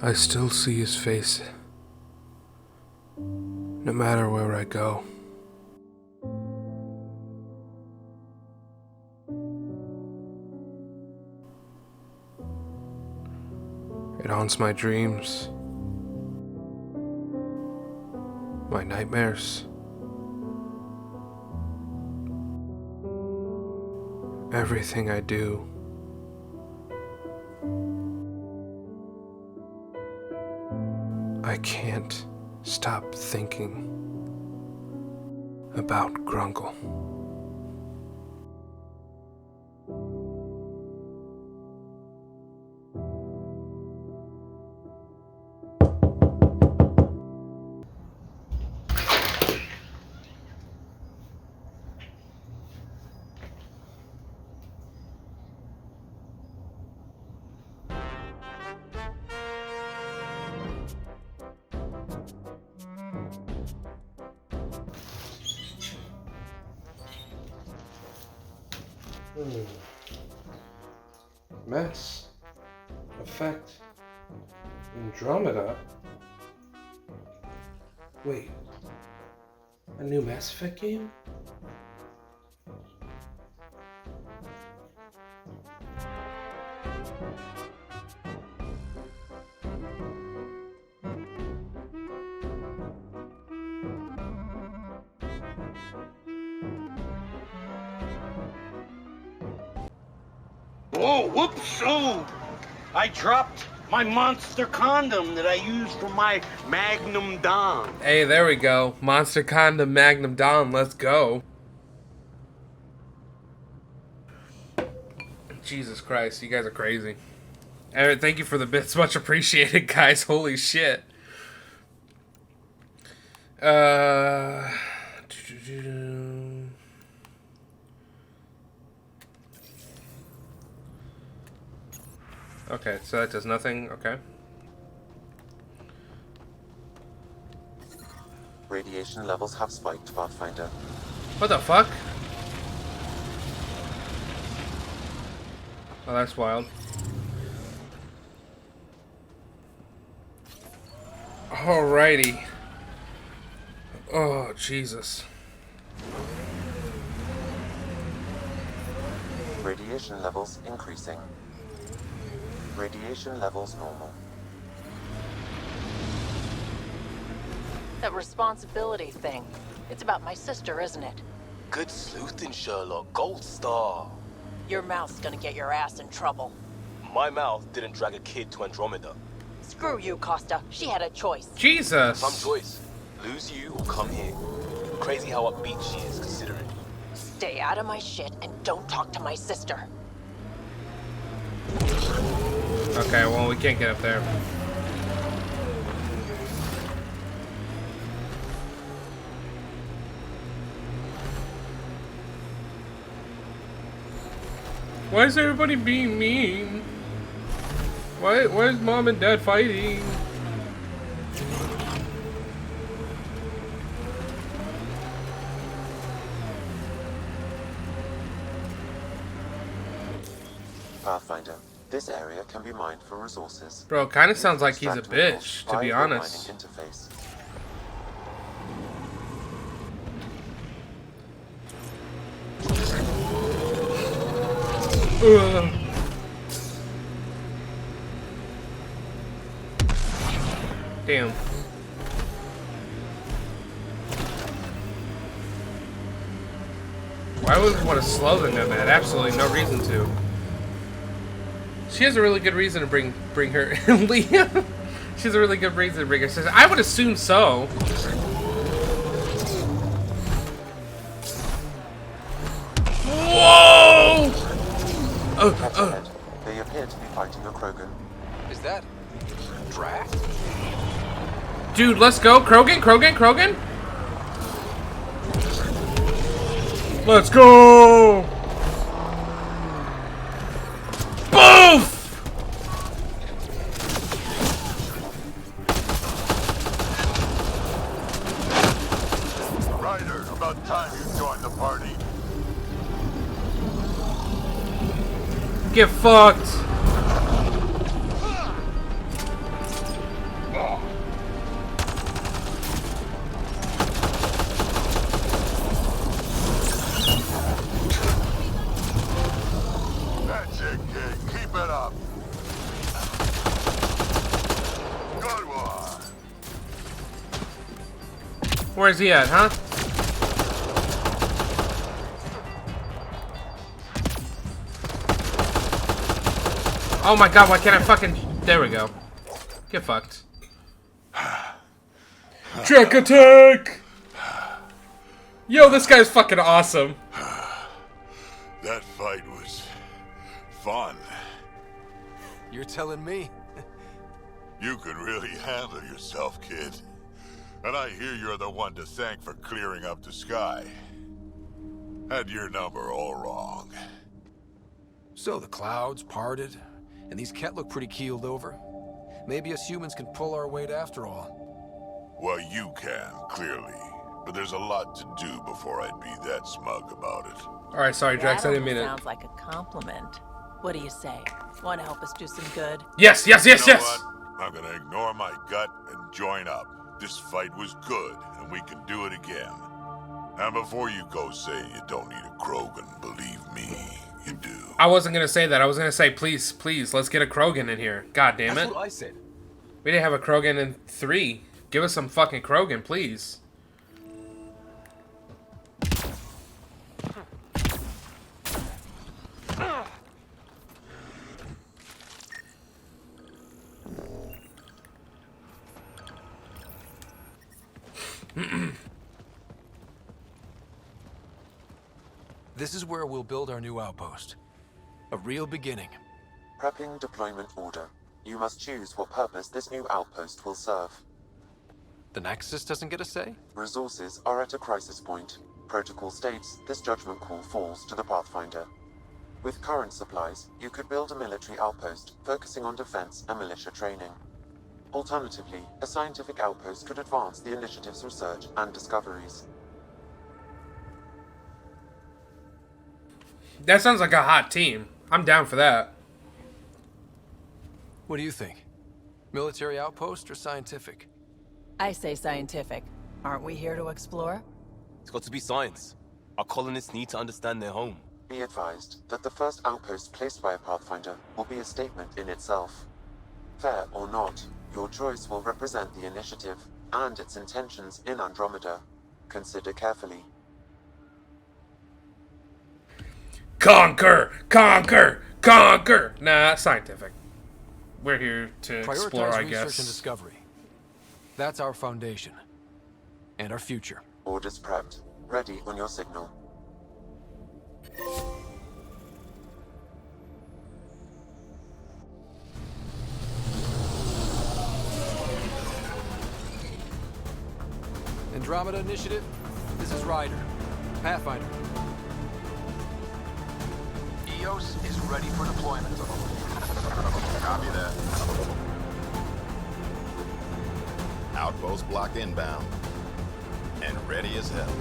I still see his face, no matter where I go. It haunts my dreams, my nightmares, everything I do. I can't stop thinking about Grungle. Mass Effect Andromeda? Wait, a new Mass Effect game? Whoa, whoops, oh! I dropped my monster condom that I used for my Magnum Dom. Hey, there we go. Monster Condom Magnum Dom, let's go. Jesus Christ, you guys are crazy. Thank you for the bits, much appreciated, guys. Holy shit. Okay, so that does nothing. Okay. Radiation levels have spiked, Pathfinder. What the fuck? Oh, that's wild. Alrighty. Oh, Jesus. Radiation levels increasing. Radiation levels normal. That responsibility thing. It's about my sister, isn't it? Good sleuthing, Sherlock. Gold star. Your mouth's gonna get your ass in trouble. My mouth didn't drag a kid to Andromeda. Screw you, Costa. She had a choice. Jesus. Some choice. Lose you or come here. Crazy how upbeat she is, considering. Stay out of my shit and don't talk to my sister. Okay, well, we can't get up there. Why is everybody being mean? Why is mom and dad fighting? Pathfinder, this area can be mined for resources. Bro, it kind of sounds like he's a Extract minerals bitch, to via be the honest. mining interface. Ugh. Damn. Why would we want to slow the Nomad? Absolutely no reason to. She has a really good reason to bring her. Leah. She has a really good reason to bring her sister. I would assume so. Whoa! Ahead. They appear to be fighting a Krogan. Is that draft? Dude, let's go. Krogan. Let's go! Boof! Ryder, about time you joined the party. Get fucked. up. Good one. Where's he at, huh? Oh my god, why can't I fucking... There we go. Get fucked. Check attack! Yo, this guy's fucking awesome. That fight was fun. You're telling me? You could really handle yourself, kid. And I hear you're the one to thank for clearing up the sky. Had your number all wrong. So the clouds parted, and these Ket look pretty keeled over. Maybe us humans can pull our weight after all. Well, you can, clearly. But there's a lot to do before I'd be that smug about it. Alright, sorry, Drax, I didn't mean it. Sounds like a compliment. What do you say? Want to help us do some good? Yes, yes, yes, You know yes! what? I'm gonna ignore my gut and join up. This fight was good, and we can do it again. And before you go say you don't need a Krogan, believe me, you do. I wasn't gonna say that. I was gonna say, please, please, let's get a Krogan in here. God damn That's it. what I said. We didn't have a Krogan in 3. Give us some fucking Krogan, please. This is where we'll build our new outpost. A real beginning. Prepping deployment order. You must choose what purpose this new outpost will serve. The Nexus doesn't get a say? Resources are at a crisis point. Protocol states this judgment call falls to the Pathfinder. With current supplies, you could build a military outpost focusing on defense and militia training. Alternatively, a scientific outpost could advance the initiative's research and discoveries. That sounds like a hot team. I'm down for that. What do you think? Military outpost or scientific? I say scientific. Aren't we here to explore? It's got to be science. Our colonists need to understand their home. Be advised that the first outpost placed by a Pathfinder will be a statement in itself. Fair or not, your choice will represent the initiative and its intentions in Andromeda. Consider carefully. Conquer! Conquer! Conquer! Nah, scientific. We're here to explore, I Prioritize research and guess. discovery. That's our foundation. And our future. Orders prepped. Ready on your signal. Andromeda Initiative, this is Ryder. Pathfinder. EOS is ready for deployment. Copy that. Outpost block inbound. And ready as hell.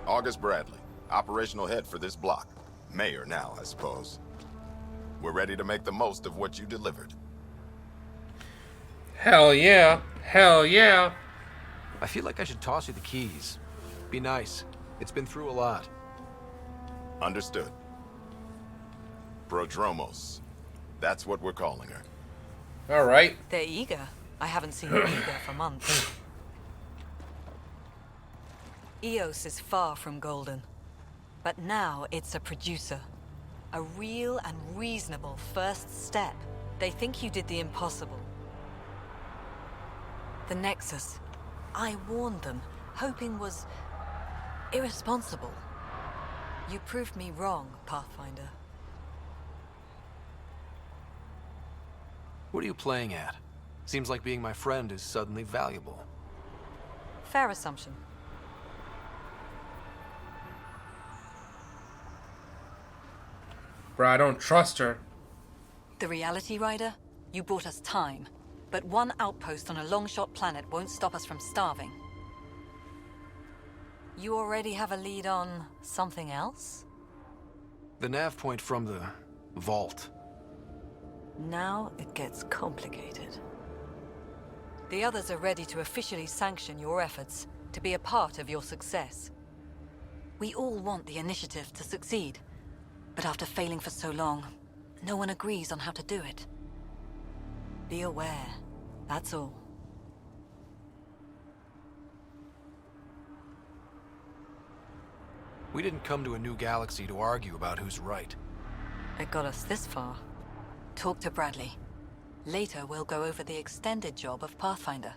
August Bradley, operational head for this block. Mayor now, I suppose. We're ready to make the most of what you delivered. Hell yeah. Hell yeah. I feel like I should toss you the keys. Be nice. It's been through a lot. Understood. Prodromos. That's what we're calling her. Alright. They're eager. I haven't seen them eager for months. EOS is far from golden. But now it's a producer. A real and reasonable first step. They think you did the impossible. The Nexus. I warned them, hoping was irresponsible. You proved me wrong, Pathfinder. What are you playing at? Seems like being my friend is suddenly valuable. Fair assumption. Bro, I don't trust her. The Reality Rider? You brought us time. But one outpost on a long-shot planet won't stop us from starving. You already have a lead on something else? The nav point from the vault. Now it gets complicated. The others are ready to officially sanction your efforts, to be a part of your success. We all want the initiative to succeed, but after failing for so long, no one agrees on how to do it. Be aware, that's all. We didn't come to a new galaxy to argue about who's right. It got us this far. Talk to Bradley. Later, we'll go over the extended job of Pathfinder.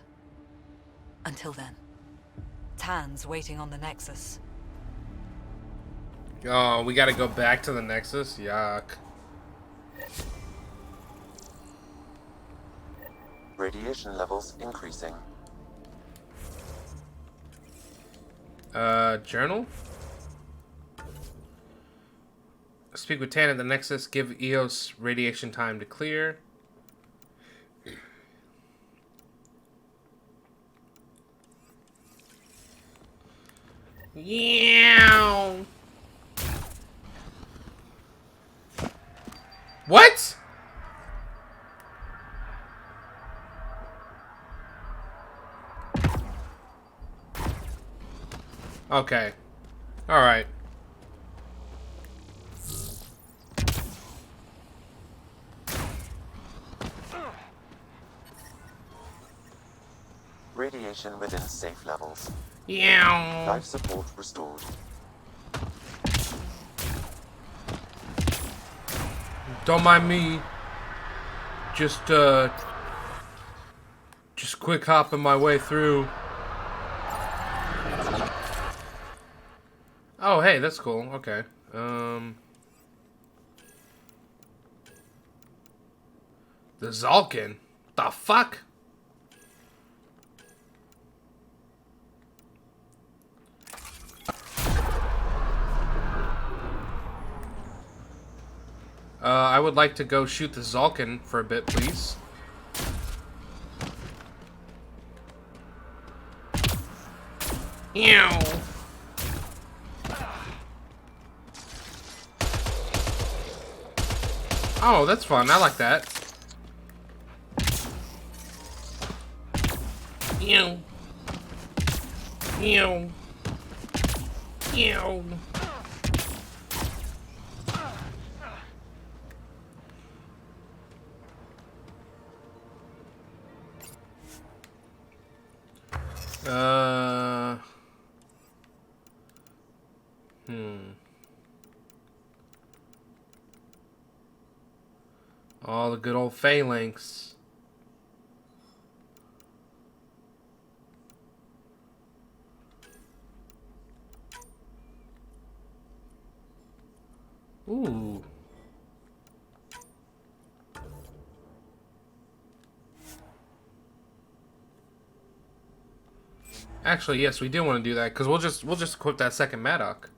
Until then, Tan's waiting on the Nexus. Oh, we gotta go back to the Nexus? Yuck. Radiation levels increasing. Journal? Speak with Tan at the Nexus. Give EOS radiation time to clear. Yeah. What? Okay. All right. Radiation within safe levels. Yeah. Life support restored. Don't mind me. Just quick hopping my way through. Oh, hey, that's cool. Okay. The Zalkin? The fuck? I would like to go shoot the Zalkin for a bit, please. Ew. Oh, that's fun. I like that. Ew. Ew. Ew. All the good old phalanx. Ooh. Actually, yes, we do want to do that because we'll just equip that second Maddock.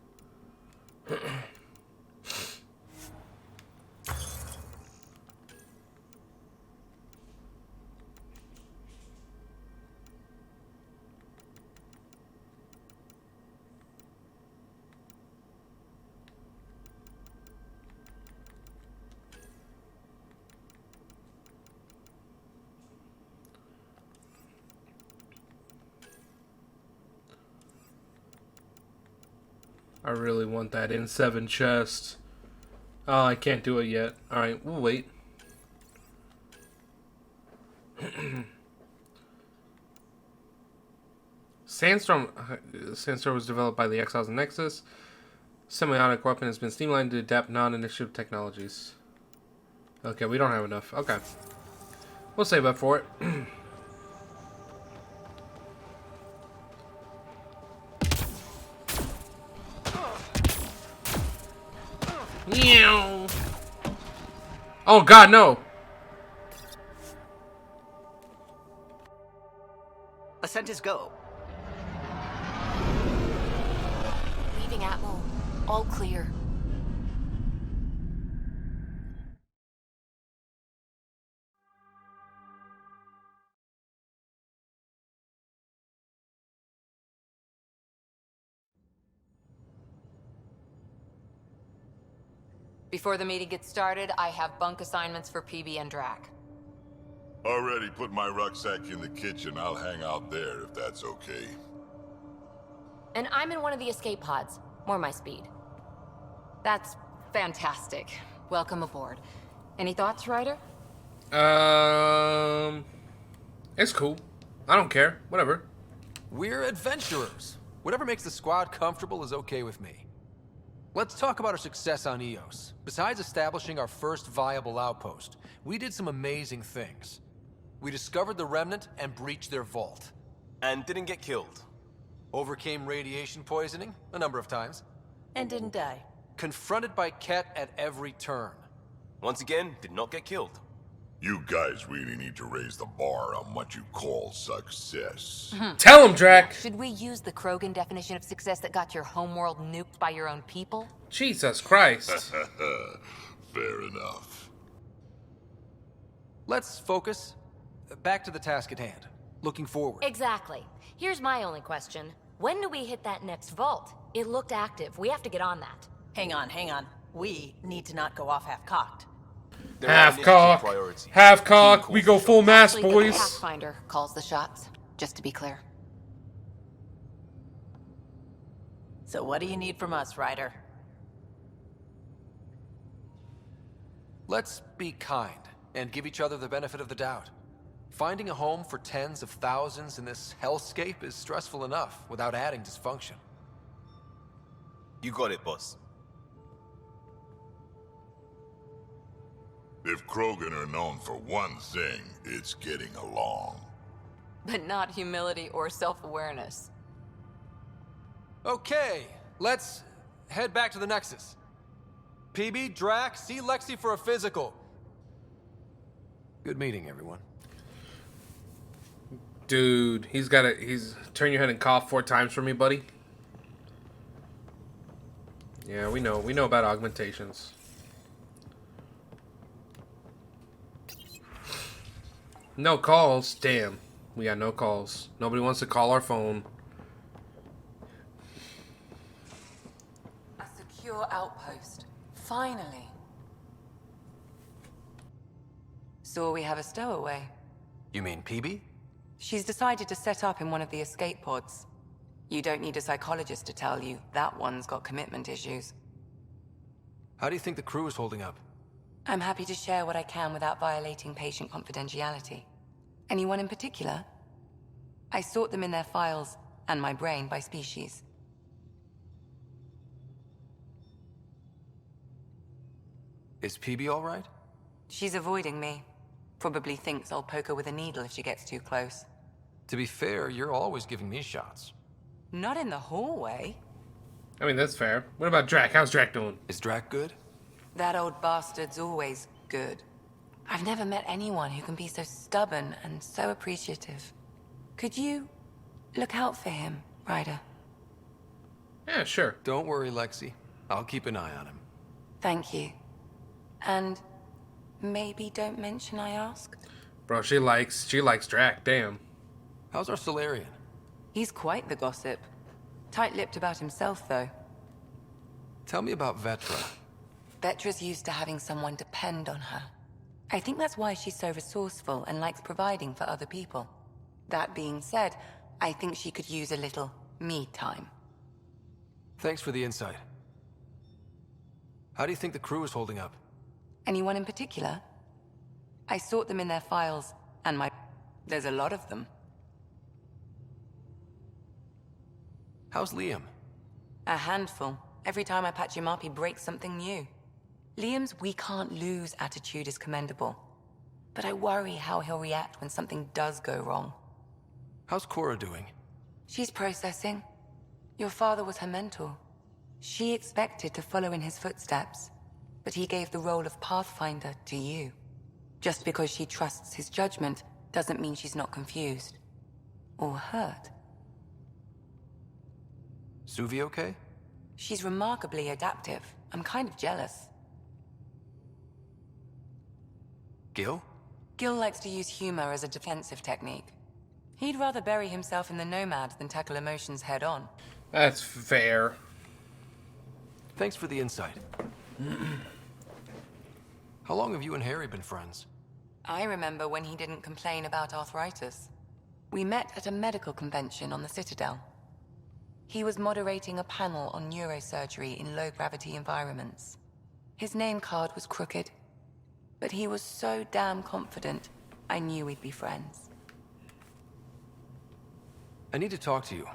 I really want that N7 chest. Oh, I can't do it yet. Alright, we'll wait. Sandstorm was developed by the Exiles and Nexus. Semiotic weapon has been streamlined to adapt non-initiative technologies. Okay, we don't have enough. Okay. We'll save up for it. Meow. Oh god, no! Ascent is go. Leaving Atmo. All clear. Before the meeting gets started, I have bunk assignments for PB and Drac. Already put my rucksack in the kitchen. I'll hang out there if that's okay. And I'm in one of the escape pods. More my speed. That's fantastic. Welcome aboard. Any thoughts, Ryder? It's cool. I don't care. Whatever. We're adventurers. Whatever makes the squad comfortable is okay with me. Let's talk about our success on Eos. Besides establishing our first viable outpost, we did some amazing things. We discovered the Remnant and breached their vault. And didn't get killed. Overcame radiation poisoning a number of times. And didn't die. Confronted by Ket at every turn. Once again, did not get killed. You guys really need to raise the bar on what you call success. Tell him, Drac. Should we use the Krogan definition of success that got your homeworld nuked by your own people? Jesus Christ. Fair enough. Let's focus. Back to the task at hand. Looking forward. Exactly. Here's my only question. When do we hit that next vault? It looked active. We have to get on that. Hang on. We need to not go off half-cocked. There are Half initiative cock. priorities. Half Team cock. calls We the go shots. full mass, Actually, the boys. Pathfinder calls the shots, just to be clear. So what do you need from us, Ryder? Let's be kind and give each other the benefit of the doubt. Finding a home for tens of thousands in this hellscape is stressful enough without adding dysfunction. You got it, boss. If Krogan are known for one thing, it's getting along. But not humility or self-awareness. Okay, let's head back to the Nexus. PB, Drac, see Lexi for a physical. Good meeting, everyone. Dude, he's turn your head and cough 4 times for me, buddy. Yeah, we know about augmentations. No calls. Damn. We got no calls. Nobody wants to call our phone. A secure outpost. Finally. So we have a stowaway. You mean PB? She's decided to set up in one of the escape pods. You don't need a psychologist to tell you that one's got commitment issues. How do you think the crew is holding up? I'm happy to share what I can without violating patient confidentiality. Anyone in particular? I sort them in their files and my brain by species. Is PB all right? She's avoiding me. Probably thinks I'll poke her with a needle if she gets too close. To be fair, you're always giving me shots. Not in the hallway. I mean, that's fair. What about Drac? How's Drac doing? Is Drac good? That old bastard's always good. I've never met anyone who can be so stubborn and so appreciative. Could you look out for him, Ryder? Yeah, sure. Don't worry, Lexi. I'll keep an eye on him. Thank you. And maybe don't mention I asked? Bro, she likes Drac. Damn. How's our Solarian? He's quite the gossip. Tight-lipped about himself, though. Tell me about Vetra. Vetra's used to having someone depend on her. I think that's why she's so resourceful and likes providing for other people. That being said, I think she could use a little me time. Thanks for the insight. How do you think the crew is holding up? Anyone in particular? I sort them in their files, and there's a lot of them. How's Liam? A handful. Every time I patch him up, he breaks something new. Liam's we can't lose attitude is commendable. But I worry how he'll react when something does go wrong. How's Cora doing? She's processing. Your father was her mentor. She expected to follow in his footsteps, but he gave the role of Pathfinder to you. Just because she trusts his judgment doesn't mean she's not confused. Or hurt. Suvi okay? She's remarkably adaptive. I'm kind of jealous. Gil? Gil likes to use humor as a defensive technique. He'd rather bury himself in the Nomad than tackle emotions head-on. That's fair. Thanks for the insight. How long have you and Harry been friends? I remember when he didn't complain about arthritis. We met at a medical convention on the Citadel. He was moderating a panel on neurosurgery in low-gravity environments. His name card was crooked, but he was so damn confident, I knew we'd be friends. I need to talk to you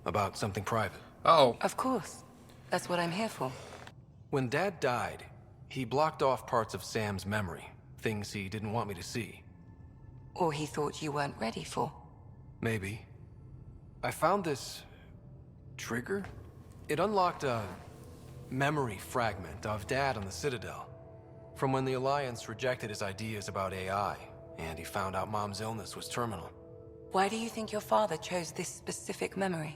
about something private. Oh. Of course. That's what I'm here for. When Dad died, he blocked off parts of Sam's memory, things he didn't want me to see. Or he thought you weren't ready for. Maybe. I found this trigger. It unlocked a memory fragment of Dad on the Citadel, from when the Alliance rejected his ideas about AI, and he found out Mom's illness was terminal. Why do you think your father chose this specific memory?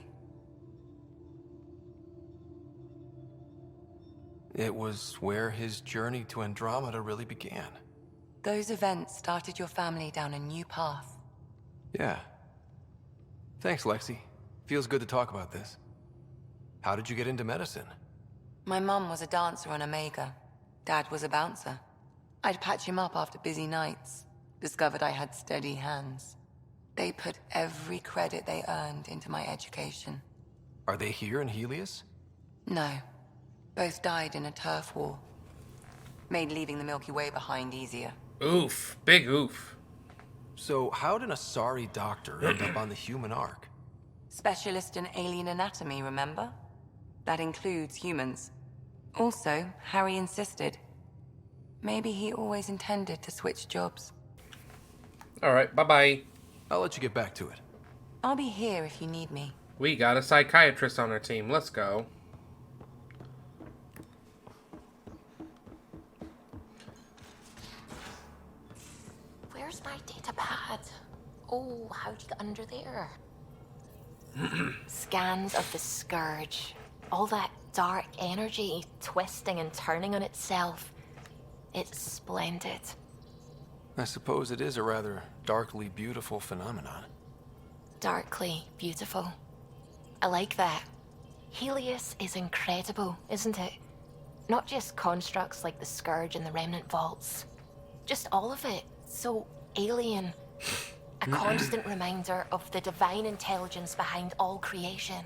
It was where his journey to Andromeda really began. Those events started your family down a new path. Yeah. Thanks, Lexi. Feels good to talk about this. How did you get into medicine? My mum was a dancer on Omega. Dad was a bouncer. I'd patch him up after busy nights. Discovered I had steady hands. They put every credit they earned into my education. Are they here in Helios? No. Both died in a turf war. Made leaving the Milky Way behind easier. Oof. Big oof. So how did a sorry doctor end up on the human ark? Specialist in alien anatomy, remember? That includes humans. Also, Harry insisted. Maybe he always intended to switch jobs. Alright, bye-bye. I'll let you get back to it. I'll be here if you need me. We got a psychiatrist on our team. Let's go. Where's my data pad? Oh, how'd you get under there? Scans of the Scourge. All that dark energy twisting and turning on itself. It's splendid. I suppose it is a rather darkly beautiful phenomenon. Darkly beautiful. I like that. Helios is incredible, isn't it? Not just constructs like the Scourge and the Remnant Vaults. Just all of it. So alien. A constant reminder of the divine intelligence behind all creation.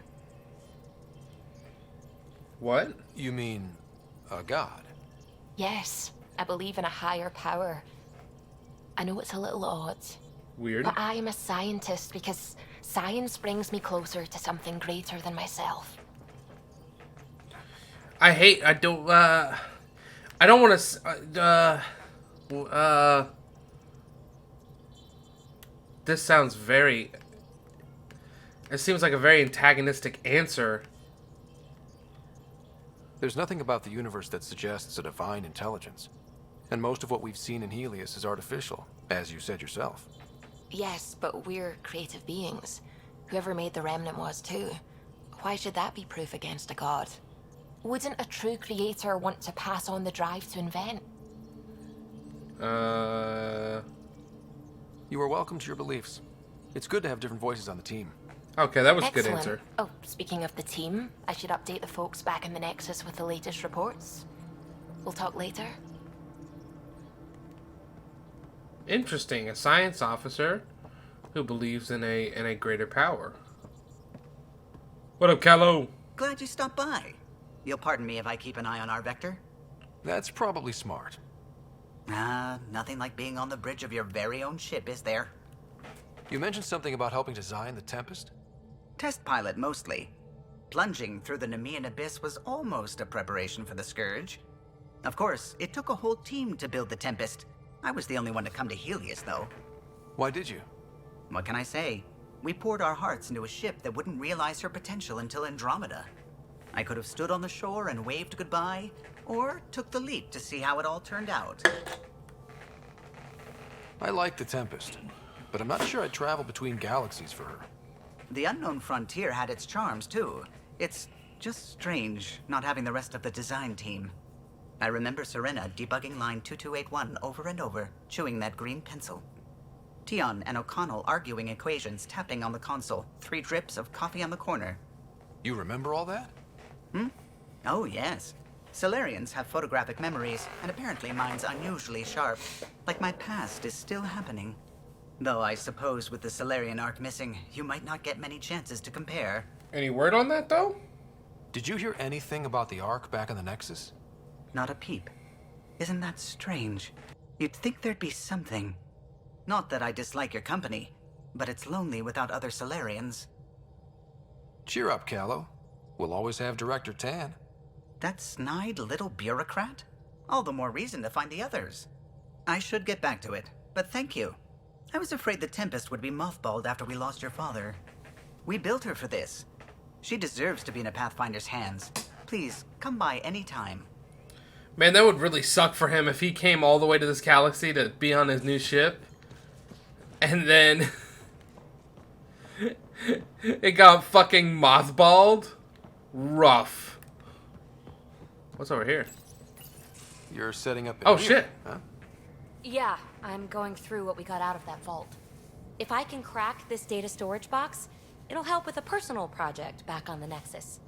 What? You mean a god? Yes, I believe in a higher power. I know it's a little odd. Weird. But I am a scientist because science brings me closer to something greater than myself. I don't want to, this sounds very, it seems like a very antagonistic answer. There's nothing about the universe that suggests a divine intelligence. And most of what we've seen in Helios is artificial, as you said yourself. Yes, but we're creative beings. Whoever made the Remnant was too. Why should that be proof against a god? Wouldn't a true creator want to pass on the drive to invent? You are welcome to your beliefs. It's good to have different voices on the team. Okay, that was a Excellent. good answer. Oh, speaking of the team, I should update the folks back in the Nexus with the latest reports. We'll talk later. Interesting. A science officer who believes in a greater power. What up, Callow? Glad you stopped by. You'll pardon me if I keep an eye on our vector? That's probably smart. Nothing like being on the bridge of your very own ship, is there? You mentioned something about helping design the Tempest? Test pilot, mostly. Plunging through the Nemean abyss was almost a preparation for the Scourge. Of course, it took a whole team to build the Tempest. I was the only one to come to Helios, though. Why did you? What can I say? We poured our hearts into a ship that wouldn't realize her potential until Andromeda. I could have stood on the shore and waved goodbye, or took the leap to see how it all turned out. I like the Tempest, but I'm not sure I'd travel between galaxies for her. The unknown frontier had its charms, too. It's just strange not having the rest of the design team. I remember Serena debugging line 2281 over and over, chewing that green pencil. Tion and O'Connell arguing equations, tapping on the console, 3 drips of coffee on the corner. You remember all that? Oh, yes. Solarians have photographic memories, and apparently mine's unusually sharp. Like my past is still happening. Though I suppose with the Solarian arc missing, you might not get many chances to compare. Any word on that, though? Did you hear anything about the Ark back in the Nexus? Not a peep. Isn't that strange? You'd think there'd be something. Not that I dislike your company, but it's lonely without other Solarians. Cheer up, Callow. We'll always have Director Tan. That snide little bureaucrat? All the more reason to find the others. I should get back to it, but thank you. I was afraid the Tempest would be mothballed after we lost your father. We built her for this. She deserves to be in a Pathfinder's hands. Please, come by any time. Man, that would really suck for him if he came all the way to this galaxy to be on his new ship. And then... it got fucking mothballed. Rough. What's over here? You're setting up... Oh, shit. Huh? Yeah, I'm going through what we got out of that vault. If I can crack this data storage box, it'll help with a personal project back on the Nexus.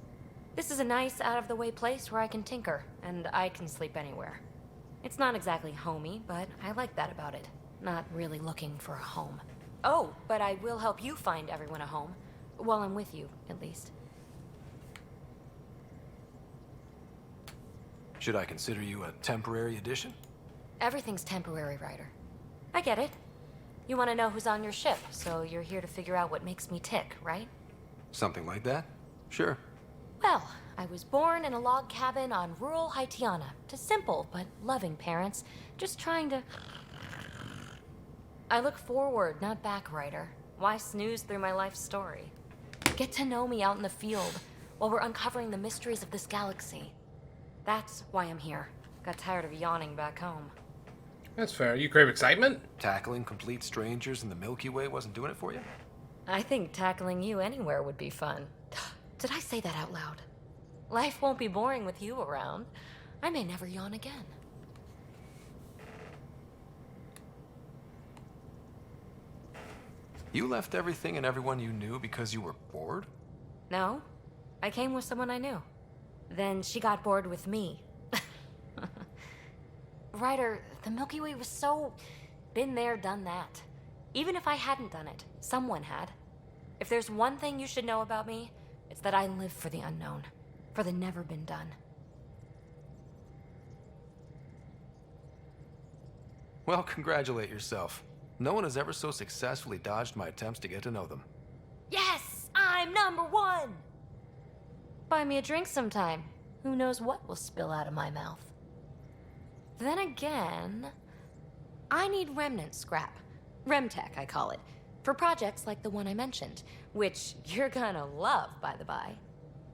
This is a nice, out-of-the-way place where I can tinker, and I can sleep anywhere. It's not exactly homey, but I like that about it. Not really looking for a home. Oh, but I will help you find everyone a home. While I'm with you, at least. Should I consider you a temporary addition? Everything's temporary, Ryder. I get it. You want to know who's on your ship, so you're here to figure out what makes me tick, right? Something like that? Sure. Well, I was born in a log cabin on rural Haitiana to simple but loving parents, just trying to... I look forward, not back, Ryder. Why snooze through my life story? Get to know me out in the field while we're uncovering the mysteries of this galaxy. That's why I'm here. Got tired of yawning back home. That's fair. You crave excitement? Tackling complete strangers in the Milky Way wasn't doing it for you? I think tackling you anywhere would be fun. Did I say that out loud? Life won't be boring with you around. I may never yawn again. You left everything and everyone you knew because you were bored? No, I came with someone I knew. Then she got bored with me. Ryder, the Milky Way was so... been there, done that. Even if I hadn't done it, someone had. If there's one thing you should know about me, it's that I live for the unknown. For the never been done. Well, congratulate yourself. No one has ever so successfully dodged my attempts to get to know them. Yes! I'm #1! Buy me a drink sometime. Who knows what will spill out of my mouth. Then again, I need remnant scrap. Remtech, I call it. For projects like the one I mentioned, which you're gonna love, by the by.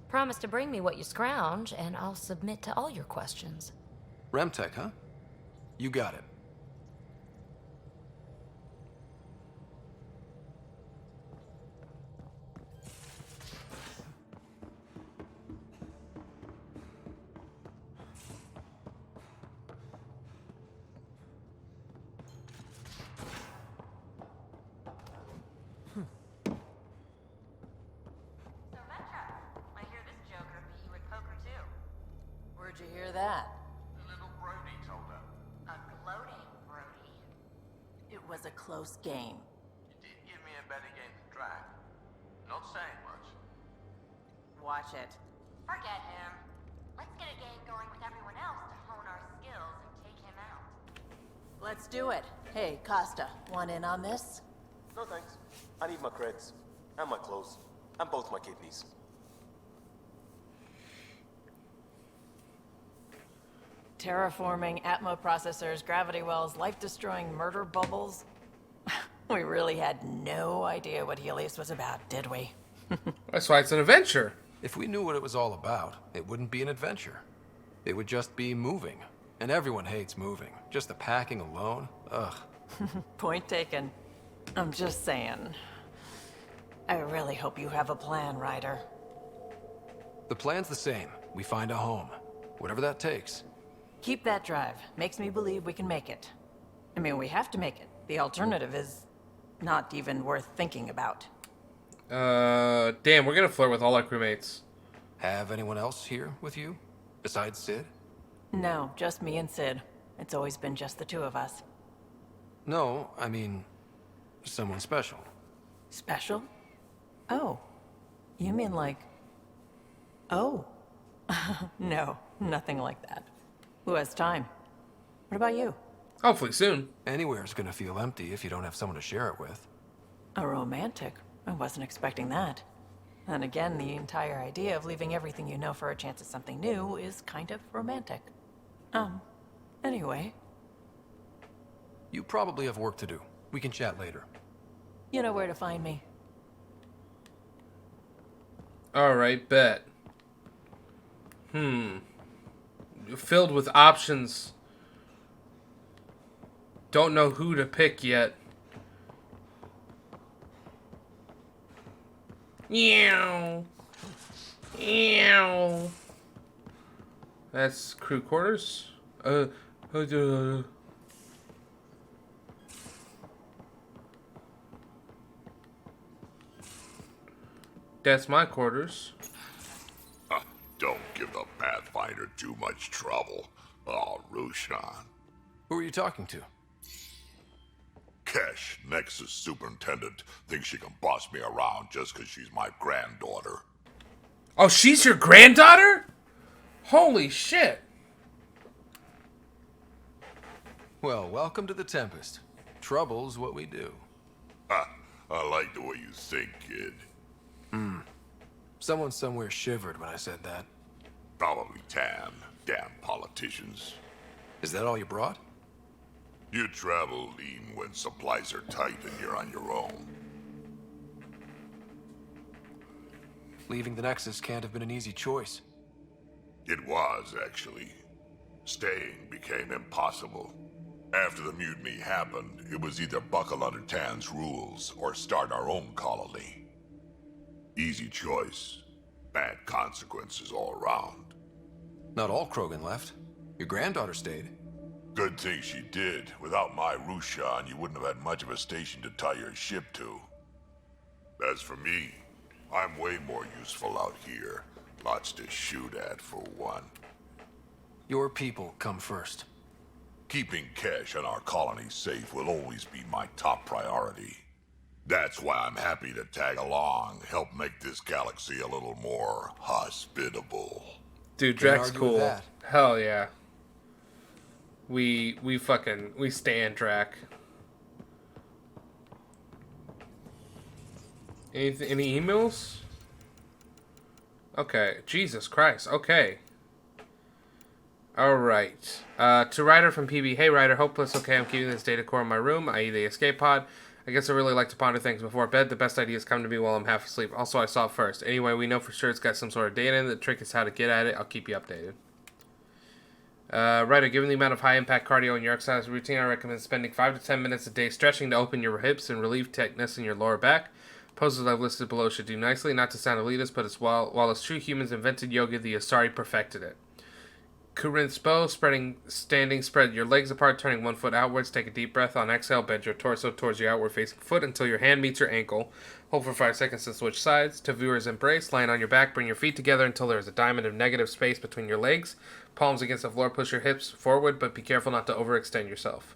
Promise to bring me what you scrounge, and I'll submit to all your questions. Remtech, huh? You got it. Where'd you hear that? The little Brody told her. A gloating Brody. It was a close game. You did give me a better game than Drag. Not saying much. Watch it. Forget him. Let's get a game going with everyone else to hone our skills and take him out. Let's do it. Hey, Costa, want in on this? No thanks. I need my creds. And my clothes. And both my kidneys. Terraforming, Atmo processors, gravity wells, life-destroying murder bubbles. We really had no idea what Helios was about, did we? That's why it's an adventure. If we knew what it was all about, it wouldn't be an adventure. It would just be moving. And everyone hates moving. Just the packing alone, ugh. Point taken. I'm just saying. I really hope you have a plan, Ryder. The plan's the same. We find a home. Whatever that takes. Keep that drive. Makes me believe we can make it. I mean, we have to make it. The alternative is not even worth thinking about. Damn, we're gonna flirt with all our crewmates. Have anyone else here with you? Besides Sid? No, just me and Sid. It's always been just the two of us. No, I mean, someone special. Special? Oh. You mean like... Oh. No, nothing like that. Who has time? What about you? Hopefully soon. Anywhere's gonna feel empty if you don't have someone to share it with. A romantic? I wasn't expecting that. And again, the entire idea of leaving everything you know for a chance at something new is kind of romantic. Anyway. You probably have work to do. We can chat later. You know where to find me. Alright, bet. Filled with options. Don't know who to pick yet. Meow. Meow. That's crew quarters. That's my quarters. Don't give the Pathfinder too much trouble. Oh, Rushan. Who are you talking to? Kesh, Nexus Superintendent, thinks she can boss me around just because she's my granddaughter. Oh, she's your granddaughter? Holy shit. Well, welcome to the Tempest. Trouble's what we do. I like the way you think, kid. Someone somewhere shivered when I said that. Probably Tan. Damn politicians. Is that all you brought? You travel lean when supplies are tight and you're on your own. Leaving the Nexus can't have been an easy choice. It was, actually. Staying became impossible. After the mutiny happened, it was either buckle under Tan's rules or start our own colony. Easy choice. Bad consequences all around. Not all Krogan left. Your granddaughter stayed. Good thing she did. Without my Rushan, you wouldn't have had much of a station to tie your ship to. As for me, I'm way more useful out here. Lots to shoot at, for one. Your people come first. Keeping Kesh and our colony safe will always be my top priority. That's why I'm happy to tag along, help make this galaxy a little more hospitable. Dude, Drack's cool. Hell yeah. We stand Drack. Any emails? Okay. Jesus Christ. Okay. Alright. To Ryder from PB. Hey Ryder, hopeless. Okay, I'm keeping this data core in my room, i.e. the escape pod. I guess I really like to ponder things before bed. The best ideas come to me while I'm half asleep. Also, I saw it first. Anyway, we know for sure it's got some sort of data in it. The trick is how to get at it. I'll keep you updated. Ryder, given the amount of high-impact cardio in your exercise routine, I recommend spending 5 to 10 minutes a day stretching to open your hips and relieve tightness in your lower back. Poses I've listed below should do nicely. Not to sound elitist, but while as true humans invented yoga, the Asari perfected it. Kurin's bow, standing, spread your legs apart, turning one foot outwards. Take a deep breath. On exhale, bend your torso towards your outward-facing foot until your hand meets your ankle. Hold for 5 seconds to switch sides. To viewers' embrace, lying on your back, bring your feet together until there is a diamond of negative space between your legs. Palms against the floor, push your hips forward, but be careful not to overextend yourself.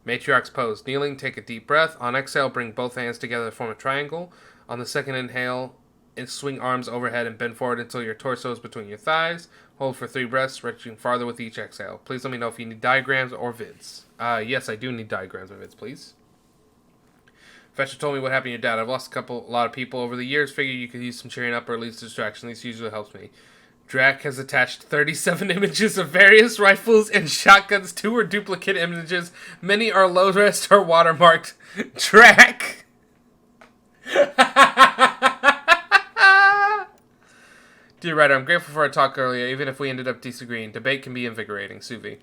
Matriarch's pose. Kneeling, take a deep breath. On exhale, bring both hands together to form a triangle. On the second inhale, swing arms overhead and bend forward until your torso is between your thighs. Hold for 3 breaths, stretching farther with each exhale. Please let me know if you need diagrams or vids. Yes, I do need diagrams or vids, please. Fetcher told me what happened to your dad. I've lost a lot of people over the years. Figure you could use some cheering up or at least distraction. This usually helps me. Drac has attached 37 images of various rifles and shotguns. 2 are duplicate images. Many are low-res or watermarked. Drac! Dear writer, I'm grateful for our talk earlier, even if we ended up disagreeing. Debate can be invigorating. Suvi.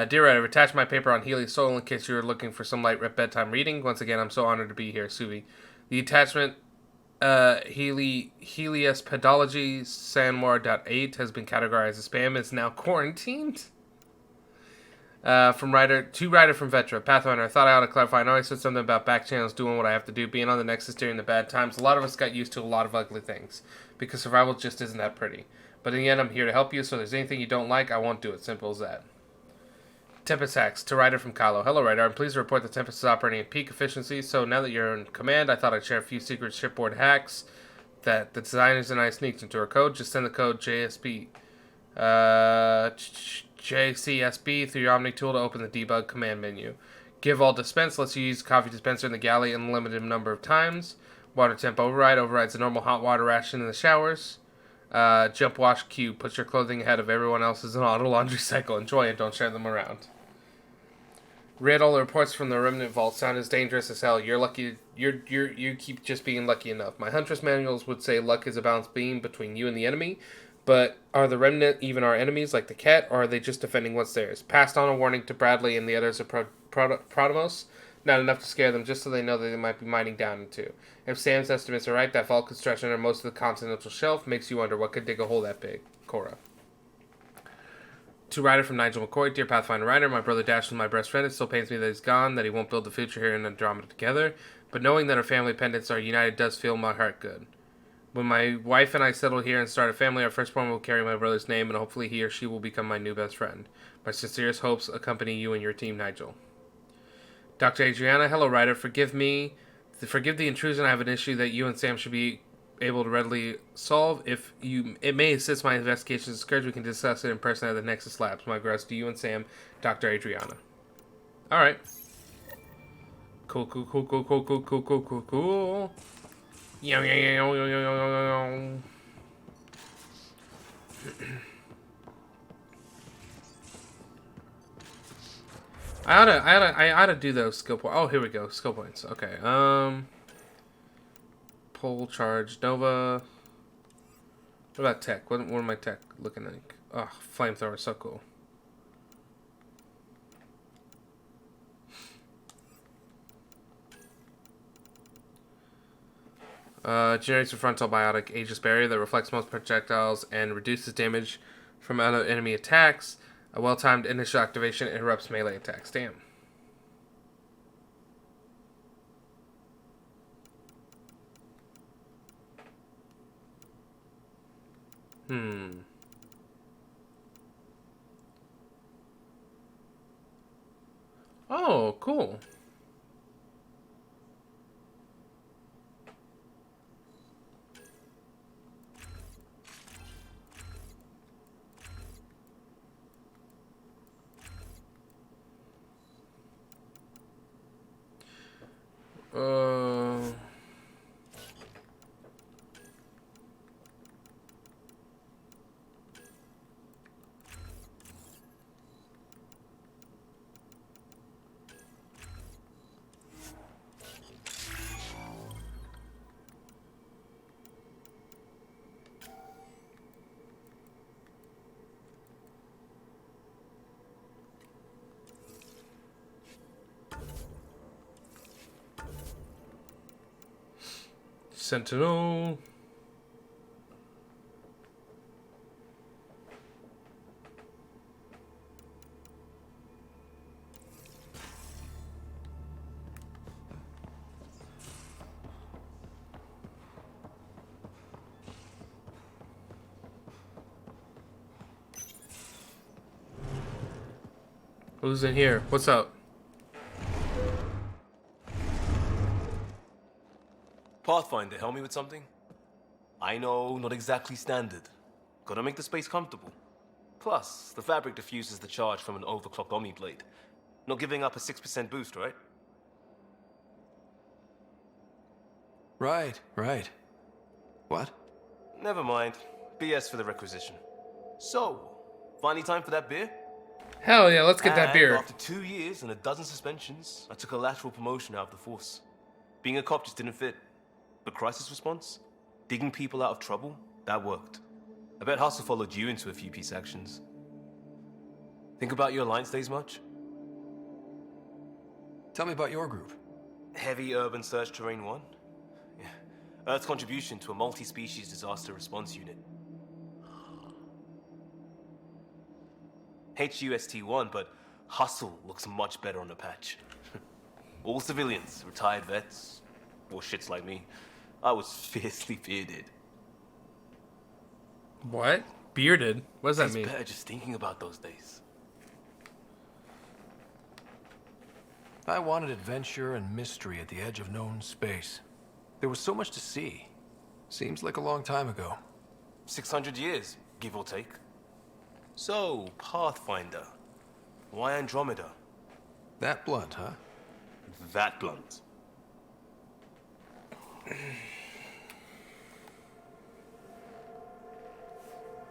Dear writer, I've attached my paper on Healy's soul in case you were looking for some light bedtime reading. Once again, I'm so honored to be here. Suvi. The attachment, Helios Pedology Sanmore.8 has been categorized as spam and is now quarantined. From writer from Vetra. Pathfinder, I thought I ought to clarify. I know I said something about back channels doing what I have to do, being on the Nexus during the bad times. A lot of us got used to a lot of ugly things. because survival just isn't that pretty. But in the end, I'm here to help you, so if there's anything you don't like, I won't do it. Simple as that. Tempest hacks to Ryder from Kylo. Hello, Ryder. I'm pleased to report that Tempest is operating at peak efficiency, so now that you're in command, I thought I'd share a few secret shipboard hacks that the designers and I sneaked into our code. Just send the code JSB, JCSB through your Omni tool to open the debug command menu. Give all dispense lets you use the coffee dispenser in the galley an unlimited number of times. Water temp override overrides the normal hot water ration in the showers. Jump wash queue. Put your clothing ahead of everyone else's in auto laundry cycle. Enjoy and don't share them around. Read all the reports from the remnant vault. Sound as dangerous as hell. You're lucky. You keep just being lucky enough. My huntress manuals would say luck is a balanced beam between you and the enemy. But are the remnant even our enemies, like the cat, or are they just defending what's theirs? Passed on a warning to Bradley and the others of Protomos. Not enough to scare them, just so they know that they might be mining down into. If Sam's estimates are right, that vault could stretch under most of the continental shelf. Makes you wonder what could dig a hole that big. Cora. To Ryder from Nigel McCoy. Dear Pathfinder Ryder, my brother Dash was my best friend. It still pains me that he's gone, that he won't build the future here in Andromeda together. But knowing that our family pendants are united does feel my heart good. When my wife and I settle here and start a family, our firstborn will carry my brother's name, and hopefully he or she will become my new best friend. My sincerest hopes accompany you and your team, Nigel. Dr. Adriana, hello, Ryder. Forgive the intrusion. I have an issue that you and Sam should be able to readily solve. It may assist my investigations. Scourge, we can discuss it in person at the Nexus Labs. My regards to you and Sam, Dr. Adriana. All right. Cool. I ought to do those skill points. Oh, here we go. Skill points. Okay. Pole charge Nova. What about tech? What are my tech looking like? Oh, flamethrower, so cool. Generates a frontal biotic Aegis barrier that reflects most projectiles and reduces damage from other enemy attacks. A well-timed initial activation interrupts melee attacks. Damn. Oh, cool. Sentinel. Who's in here? What's up? Pathfinder, help me with something? I know, not exactly standard. Gotta make the space comfortable. Plus, the fabric diffuses the charge from an overclocked Omniblade. Not giving up a 6% boost, right? Right. What? Never mind. BS for the requisition. So, finally time for that beer? Hell yeah, let's get that beer. After 2 years and a dozen suspensions, I took a lateral promotion out of the force. Being a cop just didn't fit. But crisis response? Digging people out of trouble? That worked. I bet Hustle followed you into a few peace actions. Think about your Alliance days much? Tell me about your group. Heavy Urban Search Terrain 1? Yeah. Earth's contribution to a multi-species disaster response unit. HUST-1, but Hustle looks much better on the patch. All civilians, retired vets, or shits like me. I was fiercely bearded. What? Bearded? What does that It's mean? better just thinking about those days. I wanted adventure and mystery at the edge of known space. There was so much to see. Seems like a long time ago. 600 years, give or take. So, Pathfinder. Why Andromeda? That blunt, huh? That blunt.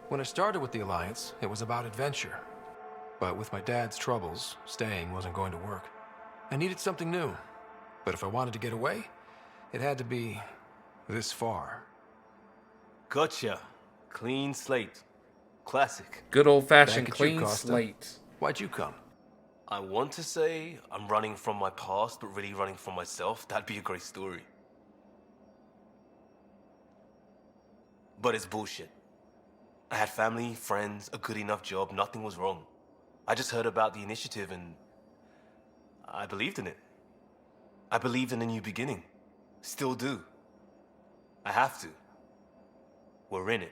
When I started with the Alliance, it was about adventure. But with my dad's troubles, staying wasn't going to work. I needed something new. But if I wanted to get away, it had to be this far. Gotcha. Clean slate. Classic. Good old-fashioned Back at you, clean Costa. slate. Why'd you come? I want to say I'm running from my past, but really running from myself. That'd be a great story. But it's bullshit. I had family, friends, a good enough job, nothing was wrong. I just heard about the initiative and I believed in it. I believed in a new beginning. Still do. I have to. We're in it.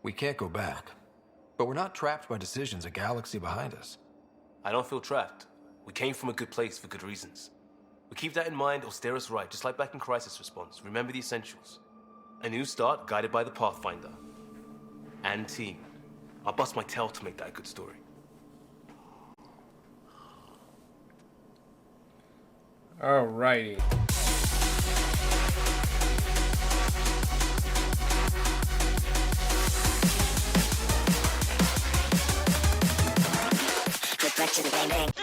We can't go back. But we're not trapped by decisions a galaxy behind us. I don't feel trapped. We came from a good place for good reasons. We keep that in mind or steer us right, just like back in Crisis Response. Remember the essentials. A new start guided by the Pathfinder. And team. I'll bust my tail to make that a good story. Alrighty. Get back to the bang bang.